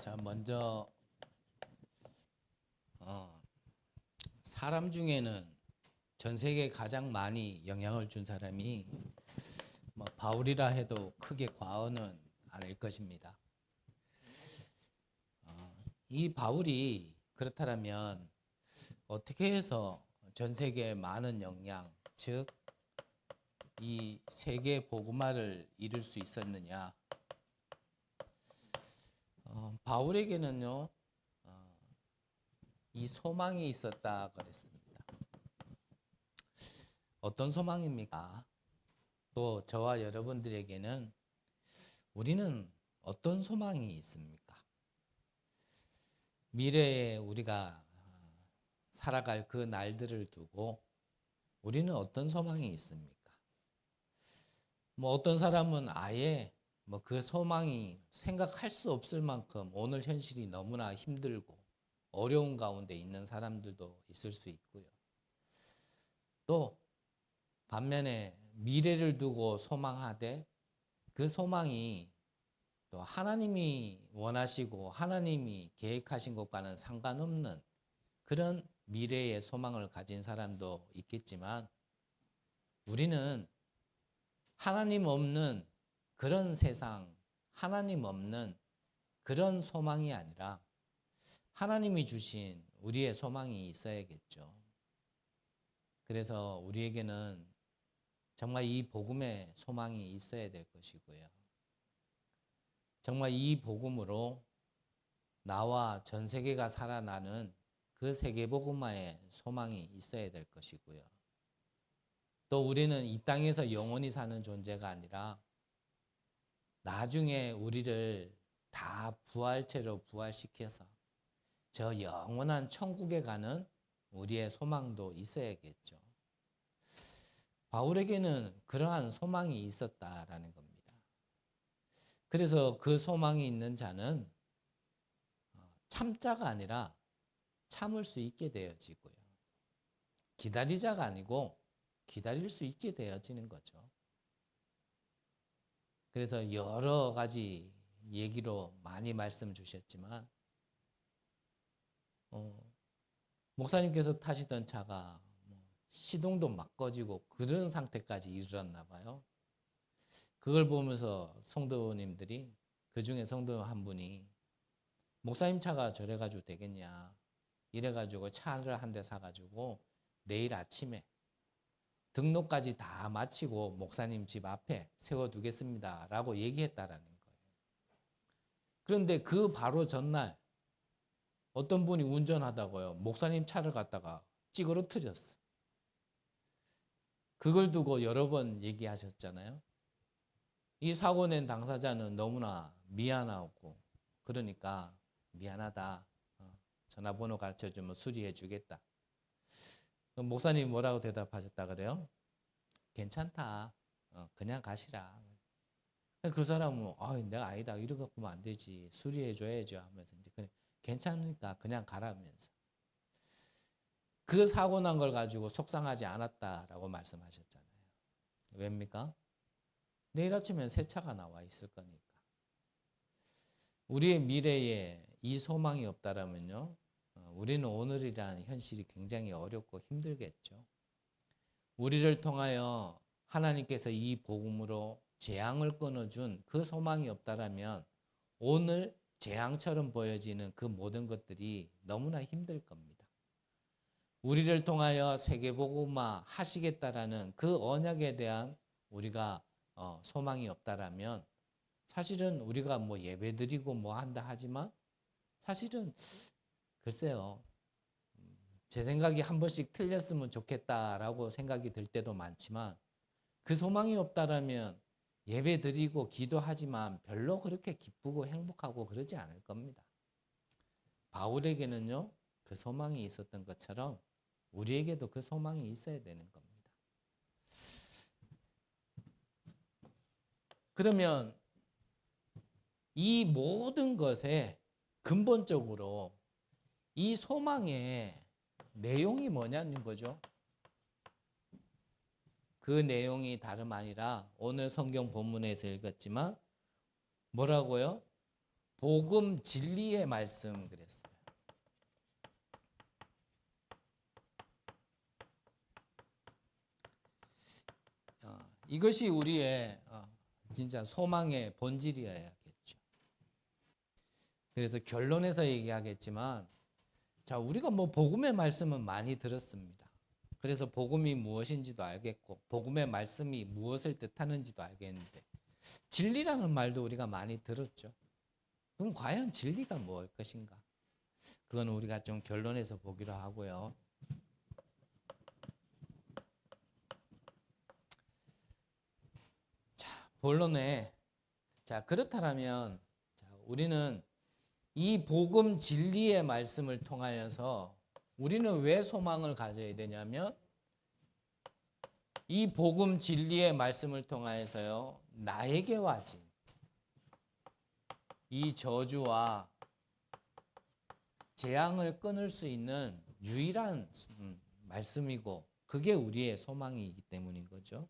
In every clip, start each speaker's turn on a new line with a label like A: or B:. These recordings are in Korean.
A: 자, 먼저 사람 중에는 전 세계에 가장 많이 영향을 준 사람이 바울이라 해도 크게 과언은 아닐 것입니다. 이 바울이 그렇다면 어떻게 해서 전 세계에 많은 영향, 즉 이 세계 복음화를 이룰 수 있었느냐? 바울에게는요, 이 소망이 있었다 그랬습니다. 어떤 소망입니까? 또 저와 여러분들에게는 우리는 어떤 소망이 있습니까? 미래에 우리가 살아갈 그 날들을 두고 우리는 어떤 소망이 있습니까? 어떤 사람은 아예 그 소망이 생각할 수 없을 만큼 오늘 현실이 너무나 힘들고 어려운 가운데 있는 사람들도 있을 수 있고요. 또 반면에 미래를 두고 소망하되 그 소망이 또 하나님이 원하시고 하나님이 계획하신 것과는 상관없는 그런 미래의 소망을 가진 사람도 있겠지만 우리는 하나님 없는 그런 세상, 하나님 없는 그런 소망이 아니라 하나님이 주신 우리의 소망이 있어야겠죠. 그래서 우리에게는 정말 이 복음의 소망이 있어야 될 것이고요. 정말 이 복음으로 나와 전 세계가 살아나는 그 세계 복음화의 소망이 있어야 될 것이고요. 또 우리는 이 땅에서 영원히 사는 존재가 아니라 나중에 우리를 다 부활체로 부활시켜서 저 영원한 천국에 가는 우리의 소망도 있어야겠죠. 바울에게는 그러한 소망이 있었다라는 겁니다. 그래서 그 소망이 있는 자는 참자가 아니라 참을 수 있게 되어지고요. 기다리자가 아니고 기다릴 수 있게 되어지는 거죠. 그래서 여러 가지 얘기로 많이 말씀 주셨지만 목사님께서 타시던 차가 시동도 막 꺼지고 그런 상태까지 이르렀나 봐요. 그걸 보면서 성도님들이 그중에 성도 한 분이 목사님 차가 저래가지고 되겠냐 이래가지고 차를 한 대 사가지고 내일 아침에 등록까지 다 마치고 목사님 집 앞에 세워두겠습니다 라고 얘기했다라는 거예요. 그런데 그 바로 전날 어떤 분이 운전하다가요 목사님 차를 갖다가 찌그러뜨렸어. 그걸 두고 여러 번 얘기하셨잖아요. 이 사고 낸 당사자는 너무나 미안하고 그러니까 미안하다. 전화번호 가르쳐주면 수리해 주겠다. 목사님 뭐라고 대답하셨다 그래요? 괜찮다. 그냥 가시라. 그 사람은 내가 아니다. 이러 갖고는 안 되지. 수리해 줘야죠 하면서 이제 그냥 괜찮으니까 그냥 가라면서. 그 사고 난 걸 가지고 속상하지 않았다라고 말씀하셨잖아요. 왜입니까? 내일 아침엔 새 차가 나와 있을 거니까. 우리의 미래에 이 소망이 없다라면요. 우리는 오늘이라는 현실이 굉장히 어렵고 힘들겠죠. 우리를 통하여 하나님께서 이 복음으로 재앙을 끊어준 그 소망이 없다라면 오늘 재앙처럼 보여지는 그 모든 것들이 너무나 힘들 겁니다. 우리를 통하여 세계복음화 하시겠다라는 그 언약에 대한 우리가 소망이 없다라면 사실은 우리가 예배드리고 한다 하지만 사실은 글쎄요. 제 생각이 한 번씩 틀렸으면 좋겠다라고 생각이 들 때도 많지만 그 소망이 없다라면 예배 드리고 기도하지만 별로 그렇게 기쁘고 행복하고 그러지 않을 겁니다. 바울에게는요, 그 소망이 있었던 것처럼 우리에게도 그 소망이 있어야 되는 겁니다. 그러면 이 모든 것에 근본적으로 이 소망의 내용이 뭐냐는 거죠. 그 내용이 다름 아니라 오늘 성경 본문에서 읽었지만 뭐라고요? 복음 진리의 말씀 그랬어요. 이것이 우리의 진짜 소망의 본질이어야겠죠. 그래서 결론에서 얘기하겠지만, 자, 우리가 뭐 복음의 말씀은 많이 들었습니다. 그래서 복음이 무엇인지도 알겠고, 복음의 말씀이 무엇을 뜻하는지도 알겠는데, 진리라는 말도 우리가 많이 들었죠. 그럼 과연 진리가 무엇일 것인가? 그건 우리가 좀 결론에서 보기로 하고요. 자, 본론에, 자, 그렇다면, 자, 우리는 이 복음 진리의 말씀을 통하여서 우리는 왜 소망을 가져야 되냐면, 이 복음 진리의 말씀을 통하여서요, 나에게 와진 이 저주와 재앙을 끊을 수 있는 유일한 말씀이고, 그게 우리의 소망이기 때문인 거죠.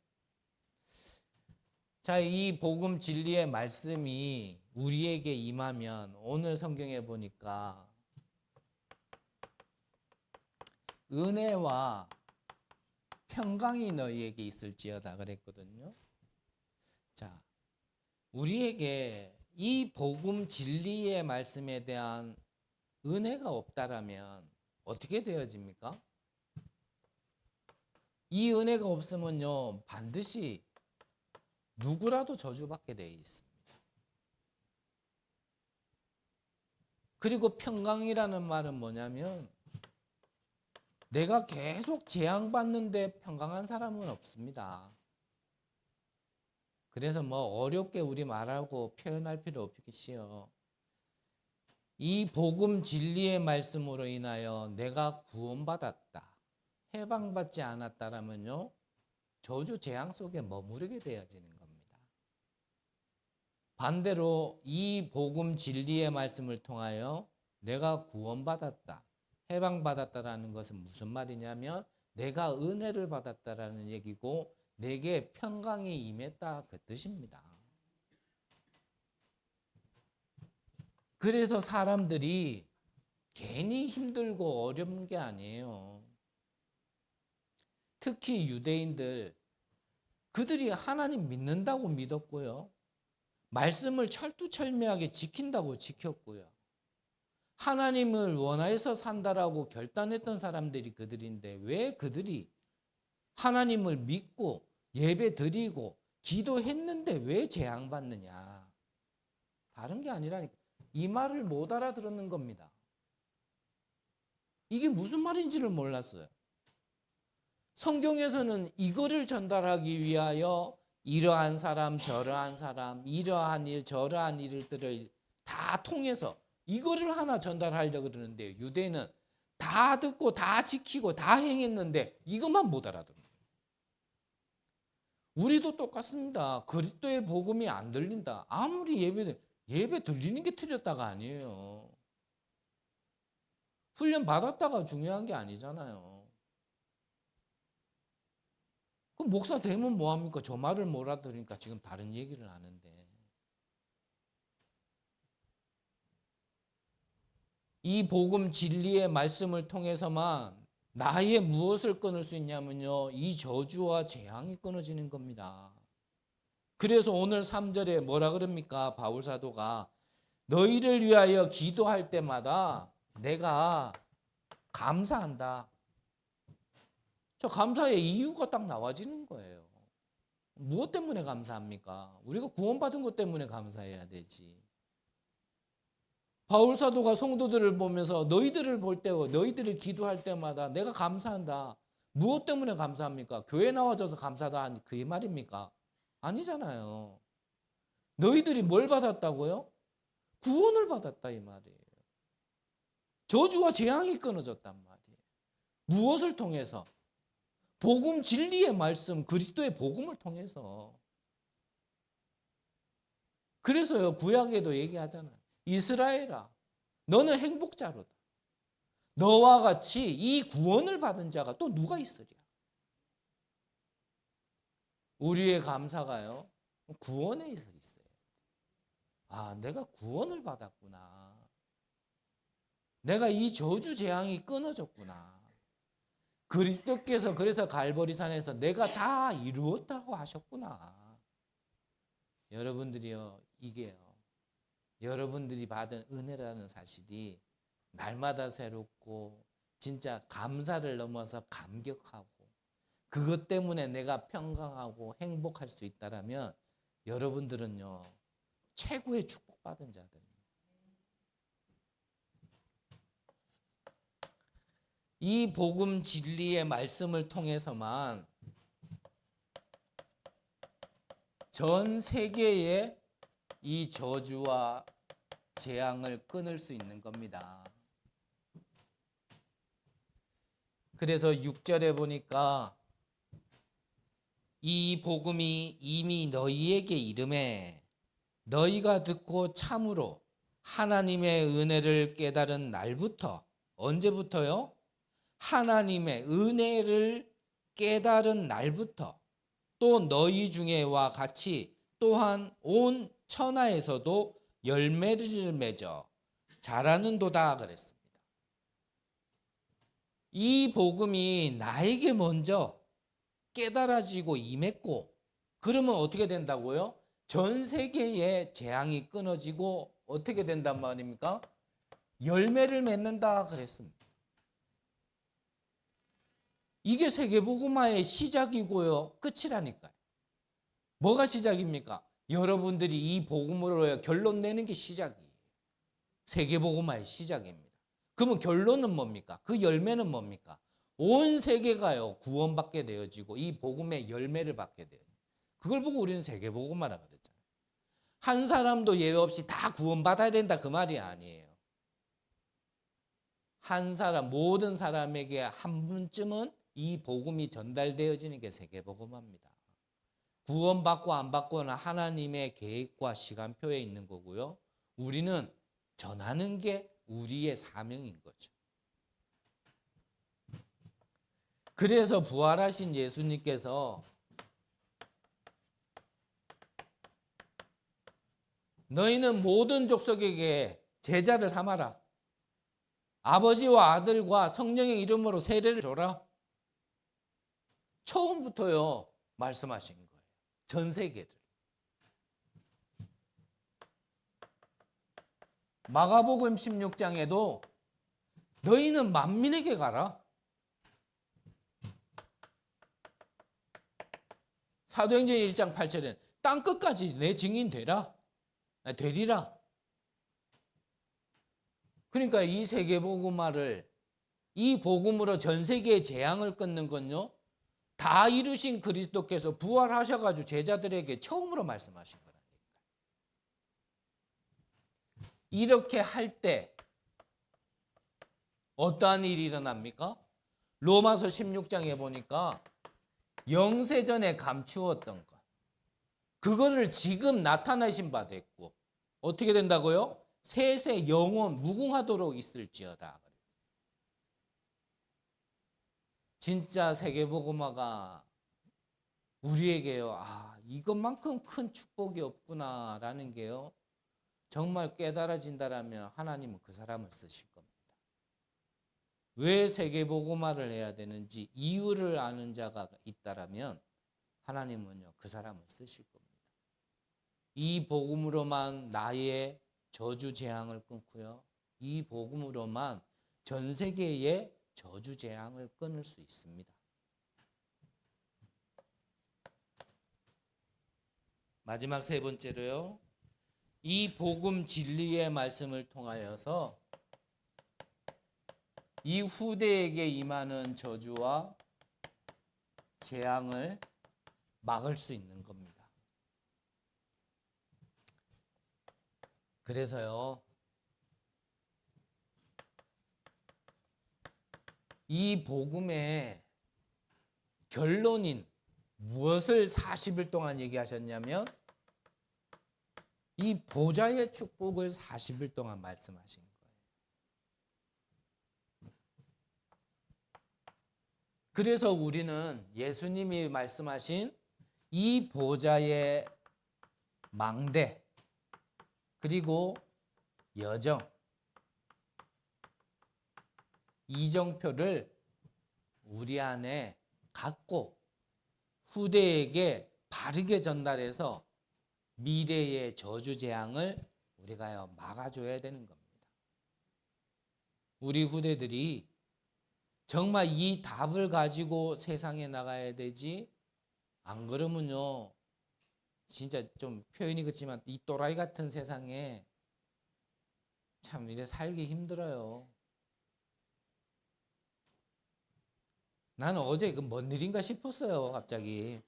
A: 자, 이 복음 진리의 말씀이 우리에게 임하면, 오늘 성경에 보니까 은혜와 평강이 너희에게 있을지어다 그랬거든요. 자, 우리에게 이 복음 진리의 말씀에 대한 은혜가 없다라면 어떻게 되어집니까? 이 은혜가 없으면요, 반드시 누구라도 저주받게 되어 있습니다. 그리고 평강이라는 말은 뭐냐면, 내가 계속 재앙받는데 평강한 사람은 없습니다. 그래서 뭐 어렵게 우리 말하고 표현할 필요 없겠지요. 이 복음 진리의 말씀으로 인하여 내가 구원받았다, 해방받지 않았다라면요, 저주 재앙 속에 머무르게 되어지는 겁니다. 반대로 이 복음 진리의 말씀을 통하여 내가 구원받았다, 해방받았다라는 것은 무슨 말이냐면, 내가 은혜를 받았다라는 얘기고, 내게 평강이 임했다 그 뜻입니다. 그래서 사람들이 괜히 힘들고 어려운 게 아니에요. 특히 유대인들, 그들이 하나님 믿는다고 믿었고요, 말씀을 철두철미하게 지킨다고 지켰고요, 하나님을 원하여서 산다라고 결단했던 사람들이 그들인데, 왜 그들이 하나님을 믿고 예배 드리고 기도했는데 왜 재앙받느냐? 다른 게 아니라니까, 이 말을 못 알아들었는 겁니다. 이게 무슨 말인지를 몰랐어요. 성경에서는 이거를 전달하기 위하여 이러한 사람, 저러한 사람, 이러한 일, 저러한 일들을 다 통해서 이거를 하나 전달하려고 그러는데, 유대는 다 듣고 다 지키고 다 행했는데 이것만 못 알아들어요. 우리도 똑같습니다. 그리스도의 복음이 안 들린다, 아무리 예배 들리는 게 틀렸다가 아니에요. 훈련 받았다가 중요한 게 아니잖아요. 그럼 목사 되면 뭐합니까? 저 말을 못 알아들으니까 지금 다른 얘기를 하는데, 이 복음 진리의 말씀을 통해서만 나의 무엇을 끊을 수 있냐면요, 이 저주와 재앙이 끊어지는 겁니다. 그래서 오늘 3절에 뭐라 그럽니까? 바울 사도가 너희를 위하여 기도할 때마다 내가 감사한다. 저 감사의 이유가 딱 나와지는 거예요. 무엇 때문에 감사합니까? 우리가 구원받은 것 때문에 감사해야 되지. 바울 사도가 성도들을 보면서 너희들을 볼 때, 너희들을 기도할 때마다 내가 감사한다. 무엇 때문에 감사합니까? 교회 나와줘서 감사다, 그 말입니까? 아니잖아요. 너희들이 뭘 받았다고요? 구원을 받았다 이 말이에요. 저주와 재앙이 끊어졌단 말이에요. 무엇을 통해서? 복음 진리의 말씀, 그리스도의 복음을 통해서. 그래서요, 구약에도 얘기하잖아요. 이스라엘아, 너는 행복자로다. 너와 같이 이 구원을 받은 자가 또 누가 있으랴? 우리의 감사가요, 구원에 있어요. 아, 내가 구원을 받았구나. 내가 이 저주 재앙이 끊어졌구나. 그리스도께서 그래서 갈보리산에서 내가 다 이루었다고 하셨구나. 여러분들이요, 이게요. 여러분들이 받은 은혜라는 사실이 날마다 새롭고 진짜 감사를 넘어서 감격하고 그것 때문에 내가 평강하고 행복할 수 있다라면 여러분들은요, 최고의 축복받은 자들입니다. 이 복음 진리의 말씀을 통해서만 전 세계의 이 저주와 재앙을 끊을 수 있는 겁니다. 그래서 6절에 보니까 이 복음이 이미 너희에게 이르매 너희가 듣고 참으로 하나님의 은혜를 깨달은 날부터, 언제부터요? 하나님의 은혜를 깨달은 날부터 또 너희 중에와 같이 또한 온 천하에서도 열매를 맺어 자라는도다 그랬습니다. 이 복음이 나에게 먼저 깨달아지고 임했고 그러면 어떻게 된다고요? 전 세계의 재앙이 끊어지고 어떻게 된단 말입니까? 열매를 맺는다 그랬습니다. 이게 세계복음화의 시작이고요. 끝이라니까요. 뭐가 시작입니까? 여러분들이 이 복음으로 결론 내는 게 시작이에요. 세계복음화의 시작입니다. 그러면 결론은 뭡니까? 그 열매는 뭡니까? 온 세계가요 구원받게 되어지고 이 복음의 열매를 받게 돼요. 그걸 보고 우리는 세계복음화라 그랬잖아요. 한 사람도 예외 없이 다 구원받아야 된다 그 말이 아니에요. 한 사람, 모든 사람에게 한 분쯤은 이 복음이 전달되어지는 게 세계복음화입니다. 구원받고 안 받고는 하나님의 계획과 시간표에 있는 거고요. 우리는 전하는 게 우리의 사명인 거죠. 그래서 부활하신 예수님께서 너희는 모든 족속에게 제자를 삼아라. 아버지와 아들과 성령의 이름으로 세례를 줘라. 처음부터요 말씀하신 거예요. 전 세계를. 마가복음 16장에도 너희는 만민에게 가라. 사도행전 1장 8절에는 땅끝까지 내 증인 되리라. 그러니까 이 세계복음화를 이 복음으로 전 세계의 재앙을 끊는 건요. 다 이루신 그리스도께서 부활하셔가지고 제자들에게 처음으로 말씀하신 거라니까. 이렇게 할 때 어떠한 일이 일어납니까? 로마서 16장에 보니까 영세전에 감추었던 것 그거를 지금 나타내신 바 됐고 어떻게 된다고요? 세세 영원 무궁하도록 있을지어다. 진짜 세계복음화가 우리에게요. 이것만큼 큰 축복이 없구나라는 게요. 정말 깨달아진다라면 하나님은 그 사람을 쓰실 겁니다. 왜 세계복음화를 해야 되는지 이유를 아는 자가 있다라면 하나님은요 그 사람을 쓰실 겁니다. 이 복음으로만 나의 저주 재앙을 끊고요. 이 복음으로만 전 세계의 저주 재앙을 끊을 수 있습니다. 마지막 세 번째로요. 이 복음 진리의 말씀을 통하여서 이 후대에게 임하는 저주와 재앙을 막을 수 있는 겁니다. 그래서요. 이 복음의 결론인 무엇을 40일 동안 얘기하셨냐면 이 보좌의 축복을 40일 동안 말씀하신 거예요. 그래서 우리는 예수님이 말씀하신 이 보좌의 망대 그리고 여정, 이정표를 우리 안에 갖고 후대에게 바르게 전달해서 미래의 저주재앙을 우리가 막아줘야 되는 겁니다. 우리 후대들이 정말 이 답을 가지고 세상에 나가야 되지, 안 그러면요 진짜 좀 표현이 그렇지만 이 또라이 같은 세상에 참 이래 살기 힘들어요. 나는 어제 그 뭔 일인가 싶었어요. 갑자기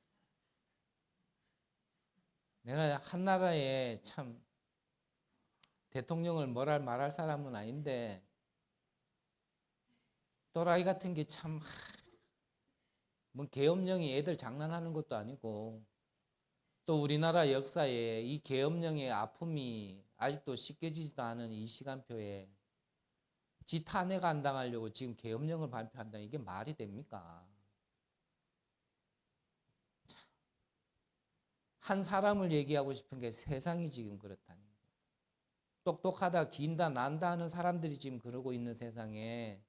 A: 내가 한나라에 참 대통령을 뭐랄 말할 사람은 아닌데 또라이 같은 게 참, 뭐 계엄령이 애들 장난하는 것도 아니고 또 우리나라 역사에 이 계엄령의 아픔이 아직도 씻겨지지도 않은 이 시간표에 지 탄핵 안 당하려고 지금 계엄령을 발표한다. 이게 말이 됩니까? 한 사람을 얘기하고 싶은 게 세상이 지금 그렇다는 거예요. 똑똑하다, 긴다, 난다 하는 사람들이 지금 그러고 있는 세상에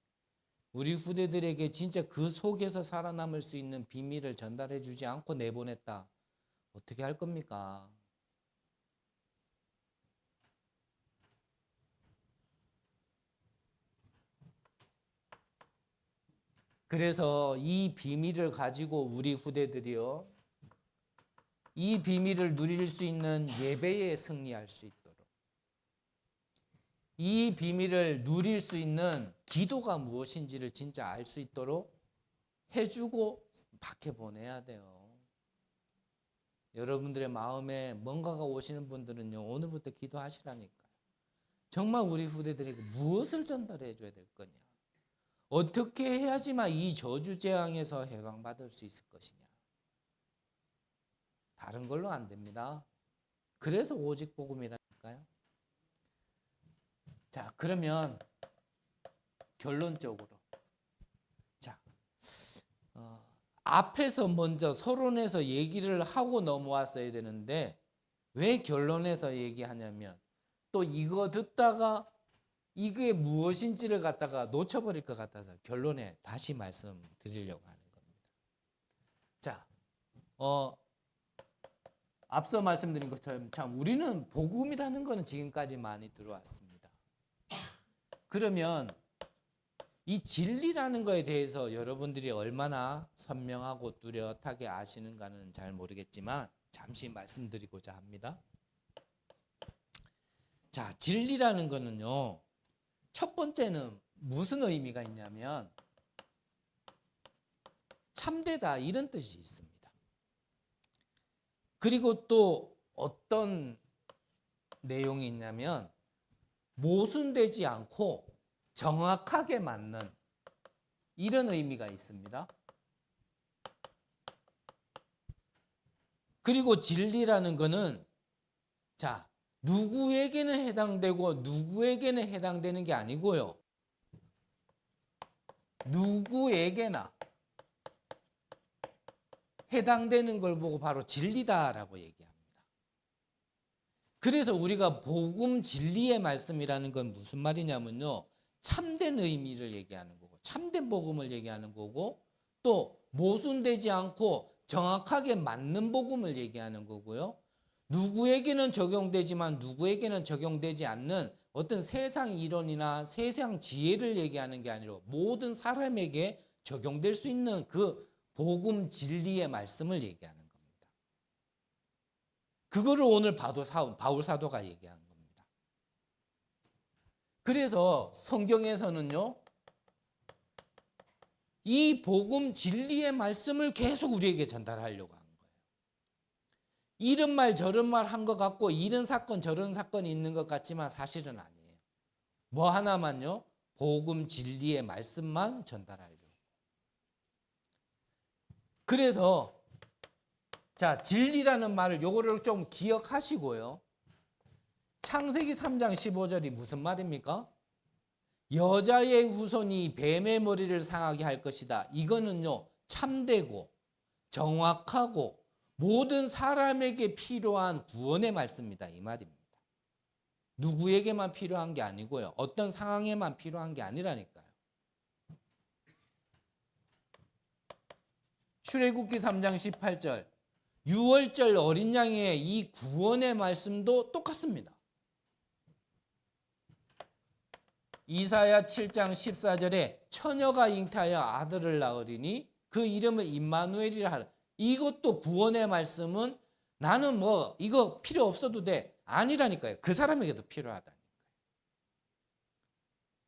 A: 우리 후대들에게 진짜 그 속에서 살아남을 수 있는 비밀을 전달해 주지 않고 내보냈다. 어떻게 할 겁니까? 그래서 이 비밀을 가지고 우리 후대들이요, 이 비밀을 누릴 수 있는 예배에 승리할 수 있도록, 이 비밀을 누릴 수 있는 기도가 무엇인지를 진짜 알 수 있도록 해주고 밖에 보내야 돼요. 여러분들의 마음에 뭔가가 오시는 분들은요, 오늘부터 기도하시라니까요. 정말 우리 후대들에게 무엇을 전달해 줘야 될 거냐, 어떻게 해야지만 이 저주재앙에서 해방받을 수 있을 것이냐. 다른 걸로 안 됩니다. 그래서 오직 복음이라니까요. 자, 그러면 결론적으로, 자, 앞에서 먼저 서론에서 얘기를 하고 넘어왔어야 되는데 왜 결론에서 얘기하냐면 또 이거 듣다가 이게 무엇인지를 갖다가 놓쳐버릴 것 같아서 결론에 다시 말씀드리려고 하는 겁니다. 자, 앞서 말씀드린 것처럼 참 우리는 복음이라는 것은 지금까지 많이 들어왔습니다. 그러면 이 진리라는 거에 대해서 여러분들이 얼마나 선명하고 뚜렷하게 아시는가는 잘 모르겠지만 잠시 말씀드리고자 합니다. 자, 진리라는 거는요, 첫 번째는 무슨 의미가 있냐면 참되다 이런 뜻이 있습니다. 그리고 또 어떤 내용이 있냐면 모순되지 않고 정확하게 맞는 이런 의미가 있습니다. 그리고 진리라는 거는 자, 누구에게는 해당되고 누구에게는 해당되는 게 아니고요. 누구에게나 해당되는 걸 보고 바로 진리다라고 얘기합니다. 그래서 우리가 복음 진리의 말씀이라는 건 무슨 말이냐면요, 참된 의미를 얘기하는 거고 참된 복음을 얘기하는 거고 또 모순되지 않고 정확하게 맞는 복음을 얘기하는 거고요. 누구에게는 적용되지만 누구에게는 적용되지 않는 어떤 세상 이론이나 세상 지혜를 얘기하는 게 아니라 모든 사람에게 적용될 수 있는 그 복음 진리의 말씀을 얘기하는 겁니다. 그거를 오늘 바울 사도가 얘기한 겁니다. 그래서 성경에서는요, 이 복음 진리의 말씀을 계속 우리에게 전달하려고 하는 거예요. 이런 말 저런 말 한 것 같고 이런 사건 저런 사건이 있는 것 같지만 사실은 아니에요. 뭐 하나만요, 복음 진리의 말씀만 전달하려고. 그래서 자, 진리라는 말을 요거를 좀 기억하시고요. 창세기 3장 15절이 무슨 말입니까? 여자의 후손이 뱀의 머리를 상하게 할 것이다. 이거는요, 참되고 정확하고 모든 사람에게 필요한 구원의 말씀이다 이 말입니다. 누구에게만 필요한 게 아니고요. 어떤 상황에만 필요한 게 아니라니까요. 출애굽기 3장 18절 유월절 어린 양의 이 구원의 말씀도 똑같습니다. 이사야 7장 14절에 처녀가 잉태하여 아들을 낳으리니 그 이름을 임마누엘이라 하라. 이것도 구원의 말씀은 나는 뭐 이거 필요 없어도 돼. 아니라니까요. 그 사람에게도 필요하다니까요.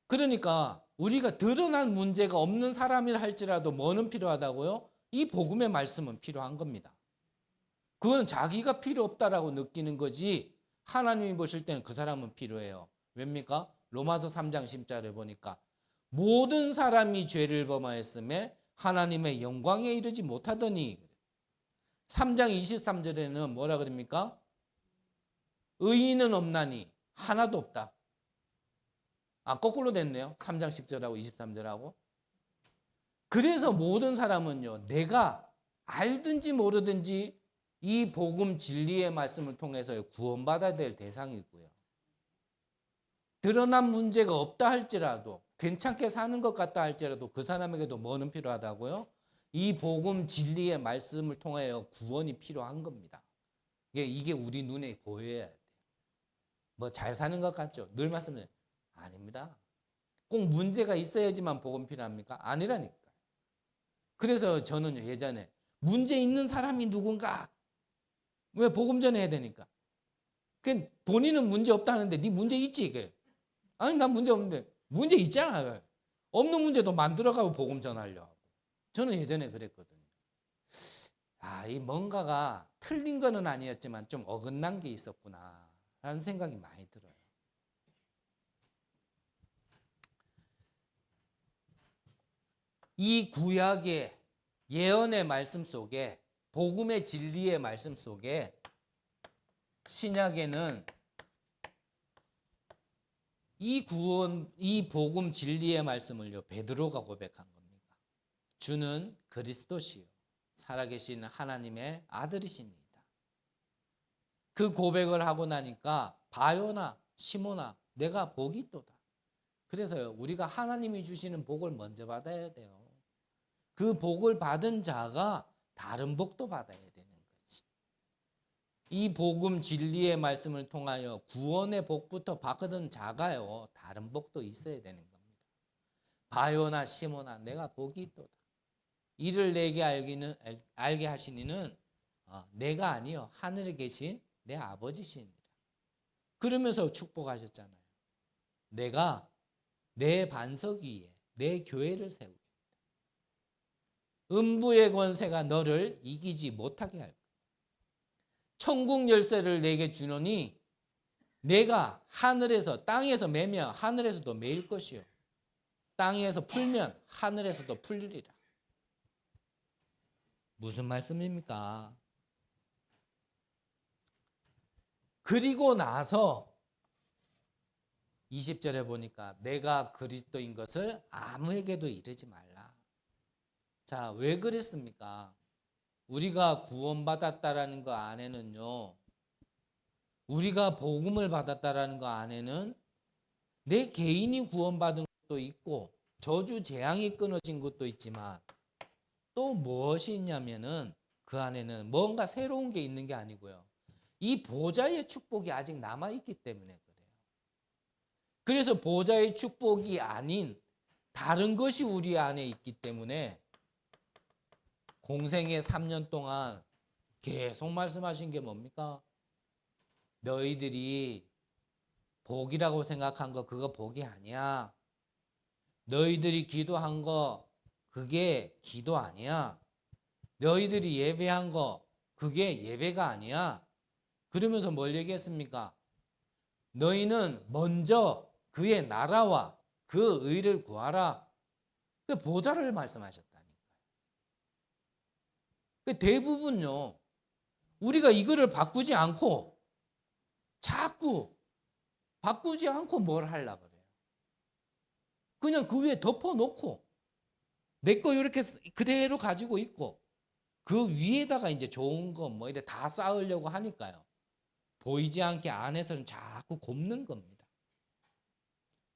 A: 그러니까 우리가 드러난 문제가 없는 사람이라 할지라도 뭐는 필요하다고요? 이 복음의 말씀은 필요한 겁니다. 그거는 자기가 필요 없다라고 느끼는 거지 하나님이 보실 때는 그 사람은 필요해요. 왜입니까? 로마서 3장 10절에 보니까 모든 사람이 죄를 범하였음에 하나님의 영광에 이르지 못하더니 3장 23절에는 뭐라 그럽니까? 의인은 없나니 하나도 없다. 거꾸로 됐네요. 3장 10절하고 23절하고. 그래서 모든 사람은요, 내가 알든지 모르든지 이 복음 진리의 말씀을 통해서 구원받아야 될 대상이고요. 드러난 문제가 없다 할지라도 괜찮게 사는 것 같다 할지라도 그 사람에게도 뭐는 필요하다고요? 이 복음 진리의 말씀을 통하여 구원이 필요한 겁니다. 이게 우리 눈에 보여야 돼요. 뭐 잘 사는 것 같죠? 늘 말씀드려요. 아닙니다. 꼭 문제가 있어야지만 복음 필요합니까? 아니라니까. 그래서 저는 예전에 문제 있는 사람이 누군가 왜 복음 전해야 되니까. 본인은 문제 없다 하는데 네 문제 있지 이게. 아니 난 문제 없는데 문제 있잖아. 없는 문제도 만들어가고 복음 전하려고. 저는 예전에 그랬거든요. 이 뭔가가 틀린 거는 아니었지만 좀 어긋난 게 있었구나 라는 생각이 많이 들어요. 이 구약의 예언의 말씀 속에 복음의 진리의 말씀 속에 신약에는 이 복음 진리의 말씀을요 베드로가 고백한 겁니다. 주는 그리스도시요 살아계신 하나님의 아들이십니다. 그 고백을 하고 나니까 바요나 시모나 내가 복이 있도다. 그래서요 우리가 하나님이 주시는 복을 먼저 받아야 돼요. 그 복을 받은 자가 다른 복도 받아야 되는 거지. 이 복음 진리의 말씀을 통하여 구원의 복부터 받은 자가요 다른 복도 있어야 되는 겁니다. 바요나 시모나 내가 복이 있도다. 이를 내게 알게 하시니는 내가 아니요 하늘에 계신 내 아버지시니라. 그러면서 축복하셨잖아요. 내가 내 반석 위에 내 교회를 세우겠다. 음부의 권세가 너를 이기지 못하게 할 거다. 천국 열쇠를 내게 주노니 내가 하늘에서 땅에서 매면 하늘에서도 매일 것이요 땅에서 풀면 하늘에서도 풀리리라. 무슨 말씀입니까? 그리고 나서 20절에 보니까 내가 그리스도인 것을 아무에게도 이르지 말라. 자, 왜 그랬습니까? 우리가 구원받았다라는 거 안에는요. 우리가 복음을 받았다라는 거 안에는 내 개인이 구원받은 것도 있고 저주 재앙이 끊어진 것도 있지만 또 무엇이 있냐면은 그 안에는 뭔가 새로운 게 있는 게 아니고요. 이 보좌의 축복이 아직 남아있기 때문에 그래요. 그래서 보좌의 축복이 아닌 다른 것이 우리 안에 있기 때문에 공생의 3년 동안 계속 말씀하신 게 뭡니까? 너희들이 복이라고 생각한 거 그거 복이 아니야. 너희들이 기도한 거 그게 기도 아니야. 너희들이 예배한 거 그게 예배가 아니야. 그러면서 뭘 얘기했습니까? 너희는 먼저 그의 나라와 그 의를 구하라. 그 보좌를 말씀하셨다니까요. 대부분요. 우리가 이거를 바꾸지 않고 자꾸 바꾸지 않고 뭘 하려고 그래요. 그냥 그 위에 덮어놓고 내 거 이렇게 그대로 가지고 있고 그 위에다가 이제 좋은 거 뭐 이래 다 쌓으려고 하니까요. 보이지 않게 안에서는 자꾸 곱는 겁니다.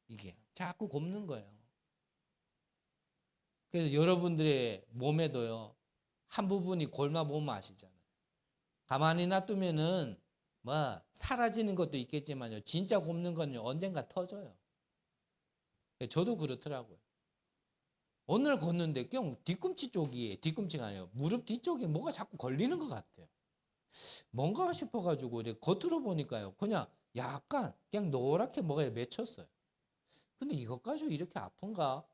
A: 이게 자꾸 곱는 거예요. 그래서 여러분들의 몸에도요, 한 부분이 골마 보면 아시잖아요. 가만히 놔두면은 뭐 사라지는 것도 있겠지만요, 진짜 곱는 건요 언젠가 터져요. 저도 그렇더라고요. 어느 날 걷는데 그냥 뒤꿈치가 아니에요, 무릎 뒤쪽에 뭐가 자꾸 걸리는 것 같아요. 뭔가 싶어가지고 이제 겉으로 보니까요, 그냥 약간 그냥 노랗게 뭐가 맺혔어요. 근데 이것 가지고 이렇게 아픈가?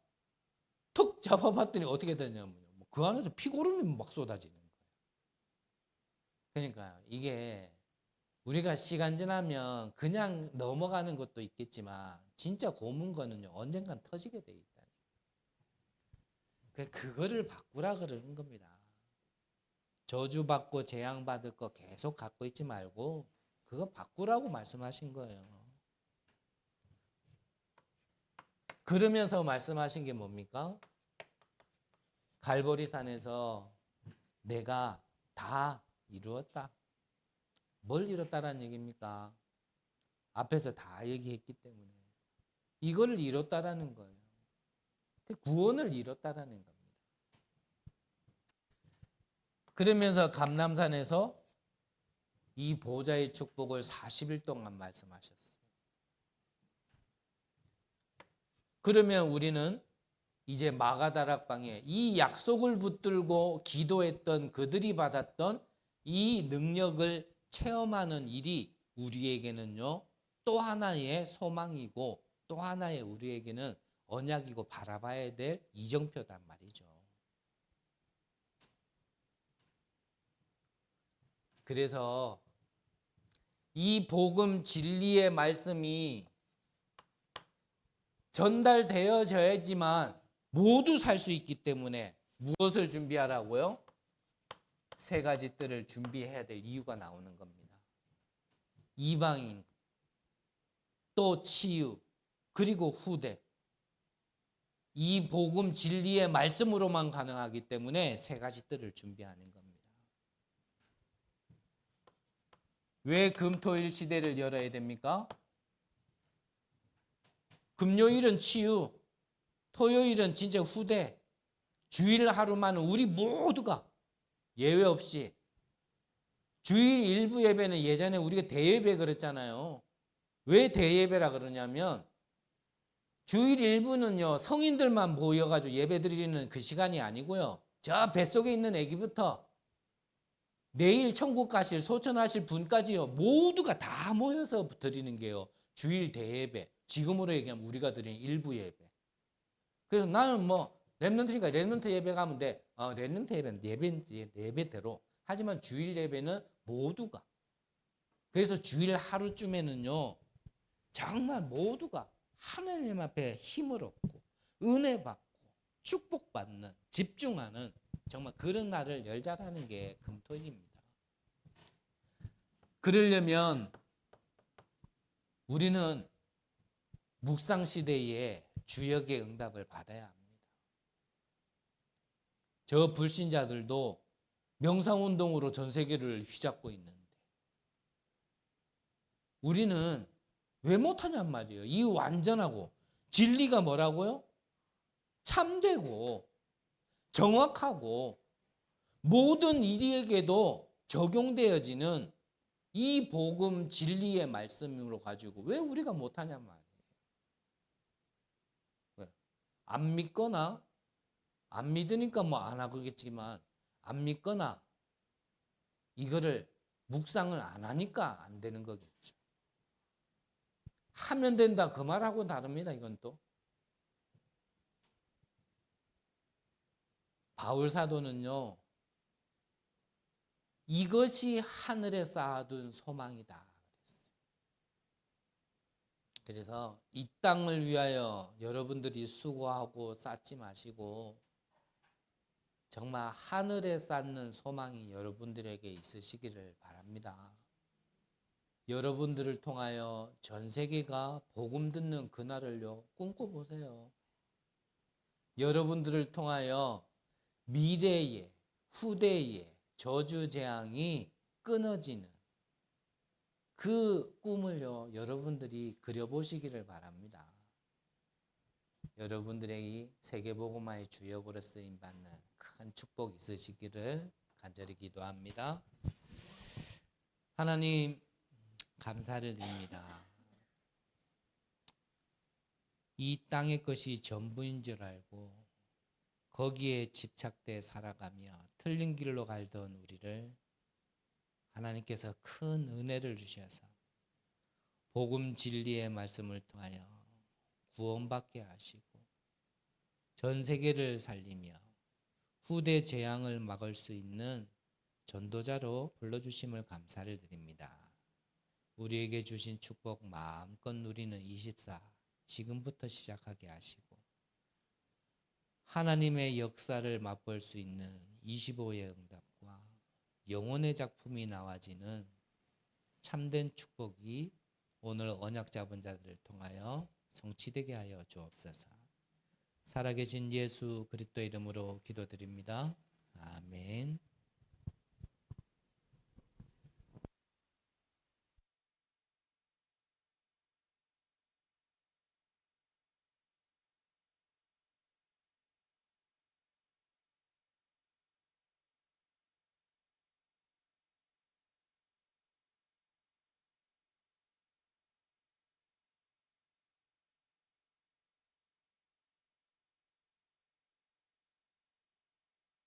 A: 툭 잡아봤더니 어떻게 되냐면요, 그 안에서 피고름이 막 쏟아지는 거예요. 그러니까 이게 우리가 시간 지나면 그냥 넘어가는 것도 있겠지만 진짜 고문 거는요 언젠간 터지게 돼 있다. 그거를 바꾸라 그러는 겁니다. 저주받고 재앙받을 거 계속 갖고 있지 말고 그거 바꾸라고 말씀하신 거예요. 그러면서 말씀하신 게 뭡니까? 갈보리산에서 내가 다 이루었다. 뭘 이뤘다라는 얘기입니까? 앞에서 다 얘기했기 때문에 이거를 이뤘다라는 거예요. 구원을 이뤘다라는 겁니다. 그러면서 감람산에서 이 보좌의 축복을 40일 동안 말씀하셨어요. 그러면 우리는 이제 마가다락방에 이 약속을 붙들고 기도했던 그들이 받았던 이 능력을 체험하는 일이 우리에게는요 또 하나의 소망이고 또 하나의 우리에게는 언약이고 바라봐야 될 이정표단 말이죠. 그래서 이 복음 진리의 말씀이 전달되어져야지만 모두 살 수 있기 때문에 무엇을 준비하라고요? 세 가지 뜰을 준비해야 될 이유가 나오는 겁니다. 이방인, 또 치유, 그리고 후대. 이 복음 진리의 말씀으로만 가능하기 때문에 세 가지 뜰을 준비하는 겁니다. 왜 금토일 시대를 열어야 됩니까? 금요일은 치유, 토요일은 진짜 후대, 주일 하루만은 우리 모두가 예외 없이 주일 일부 예배는 예전에 우리가 대예배 그랬잖아요. 왜 대예배라 그러냐면 주일 일부는요 성인들만 모여가지고 예배 드리는 그 시간이 아니고요, 저 뱃속에 있는 아기부터 내일 천국 가실 소천하실 분까지요 모두가 다 모여서 드리는 게요 주일 대예배, 지금으로 얘기하면 우리가 드리는 일부 예배. 그래서 나는 뭐 렘넌트니까 렘넌트 예배 가면 돼. 렘넌트 예배는 예배대로. 하지만 주일 예배는 모두가. 그래서 주일 하루쯤에는요 정말 모두가 하나님 앞에 힘을 얻고 은혜 받고 축복받는, 집중하는 정말 그런 날을 열자라는 게 금토일입니다. 그러려면 우리는 묵상시대에 주역의 응답을 받아야 합니다. 저 불신자들도 명상운동으로 전 세계를 휘잡고 있는데 우리는 왜 못하냔 말이에요. 이 완전하고 진리가 뭐라고요? 참되고 정확하고 모든 이에게도 적용되어지는 이 복음 진리의 말씀으로 가지고 왜 우리가 못하냔 말이에요. 왜? 안 믿거나 안 믿으니까 뭐 안 하겠지만 안 믿거나 이거를 묵상을 안 하니까 안 되는 거겠죠. 하면 된다 그 말하고 다릅니다. 이건 또 바울 사도는요 이것이 하늘에 쌓아둔 소망이다 그래서 이 땅을 위하여 여러분들이 수고하고 쌓지 마시고 정말 하늘에 쌓는 소망이 여러분들에게 있으시기를 바랍니다. 여러분들을 통하여 전 세계가 복음 듣는 그날을요 꿈꿔보세요. 여러분들을 통하여 미래의 후대의 저주 재앙이 끊어지는 그 꿈을요, 여러분들이 그려보시기를 바랍니다. 여러분들의 세계복음화의 주역으로 쓰임받는 큰 축복 있으시기를 간절히 기도합니다. 하나님, 감사를 드립니다. 이 땅의 것이 전부인 줄 알고 거기에 집착돼 살아가며 틀린 길로 갈던 우리를 하나님께서 큰 은혜를 주셔서 복음 진리의 말씀을 통하여 구원받게 하시고 전 세계를 살리며 후대 재앙을 막을 수 있는 전도자로 불러주심을 감사를 드립니다. 우리에게 주신 축복 마음껏 누리는 24 지금부터 시작하게 하시고 하나님의 역사를 맛볼 수 있는 25의 응답과 영혼의 작품이 나와지는 참된 축복이 오늘 언약 잡은 자들을 통하여 성취되게 하여 주옵소서. 살아계신 예수 그리스도 이름으로 기도드립니다. 아멘.